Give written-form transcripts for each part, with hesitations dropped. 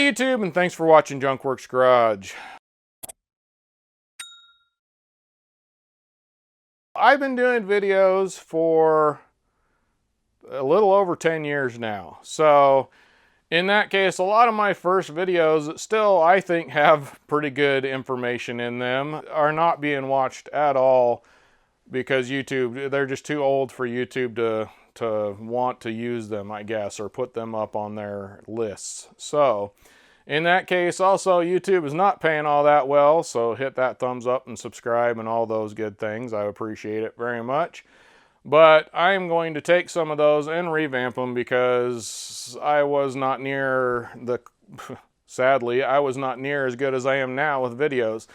YouTube, and thanks for watching Junkworks Garage. I've been doing videos for a little over 10 years now. So in that case, a lot of my first videos that still, I think, have pretty good information in them are not being watched at all because YouTube, they're just too old for YouTube to want to use them, I guess, or put them up on their lists. So in that case, also, YouTube is not paying all that well, so hit that thumbs up and subscribe and all those good things. I appreciate it very much. But I am going to take some of those and revamp them because I was not near sadly, I was not near as good as I am now with videos.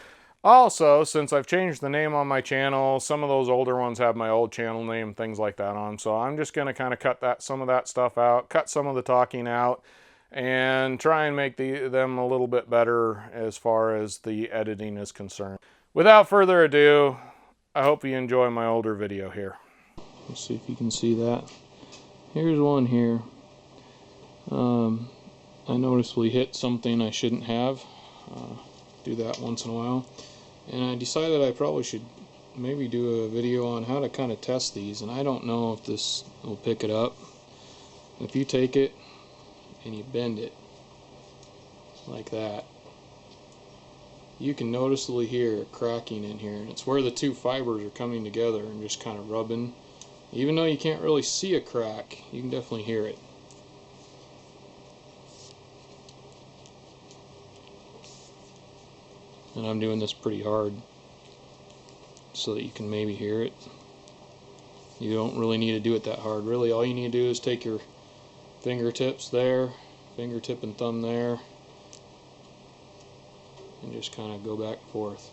Also, since I've changed the name on my channel, some of those older ones have my old channel name, things like that on. So I'm just going to kind of cut some of that stuff out, cut some of the talking out, and try and make them a little bit better as far as the editing is concerned. Without further ado, I hope you enjoy my older video here. Let's see if you can see that. Here's one here. I noticeably hit something I shouldn't have. Do that once in a while. And I decided I probably should maybe do a video on how to kind of test these. And I don't know if this will pick it up. If you take it and you bend it like that, you can noticeably hear a cracking in here, and it's where the two fibers are coming together and just kind of rubbing. Even though you can't really see a crack, you can definitely hear it. And I'm doing this pretty hard so that you can maybe hear it. You don't really need to do it that hard. Really, all you need to do is take your fingertips there, fingertip and thumb there, and just kind of go back and forth.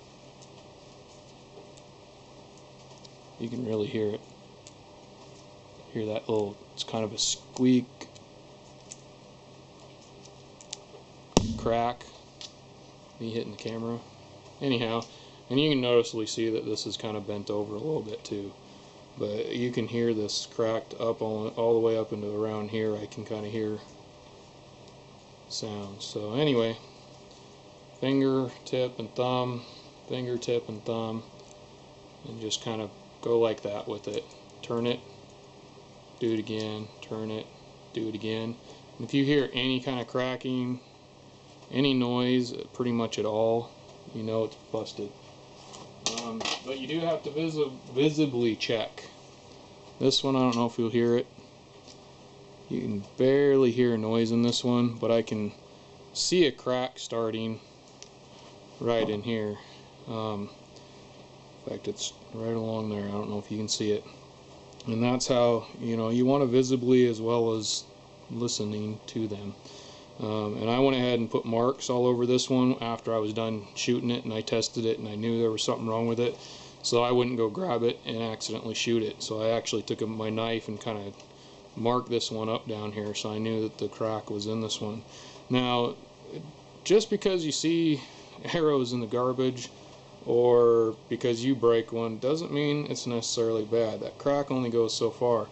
You can really hear it. Hear that little, it's kind of a squeak, crack, me hitting the camera. Anyhow, and you can noticeably see that this is kind of bent over a little bit too. But you can hear this cracked up all the way up into around here. I can kind of hear sounds. So anyway, fingertip and thumb, fingertip and thumb, and just kind of go like that with it. Turn it, do it again, turn it, do it again. And if you hear any kind of cracking, any noise, pretty much at all, you know it's busted. But you do have to visibly check. This one, I don't know if you'll hear it. You can barely hear a noise in this one, but I can see a crack starting right in here. In fact, it's right along there. I don't know if you can see it. And that's how, you know, you want to visibly as well as listening to them. And I went ahead and put marks all over this one after I was done shooting it, and I tested it and I knew there was something wrong with it, so I wouldn't go grab it and accidentally shoot it. So I actually took my knife and kind of marked this one up down here, so I knew that the crack was in this one. Now, just because you see arrows in the garbage or because you break one doesn't mean it's necessarily bad. That crack only goes so far.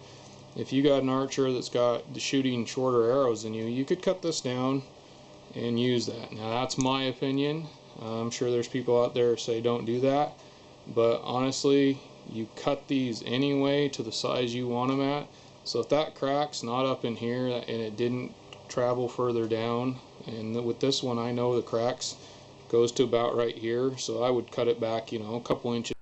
If you got an archer that's got the shooting shorter arrows than you, you could cut this down and use that. Now that's my opinion. I'm sure there's people out there who say don't do that, but honestly, you cut these anyway to the size you want them at. So if that crack's not up in here and it didn't travel further down, and with this one I know the cracks goes to about right here, so I would cut it back, you know, a couple inches.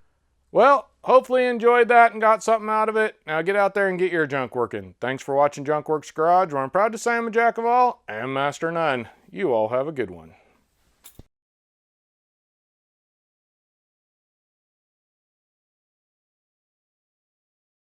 Well, hopefully you enjoyed that and got something out of it. Now get out there and get your junk working. Thanks for watching Junkworks Garage, where I'm proud to say I'm a jack of all and master none. You all have a good one.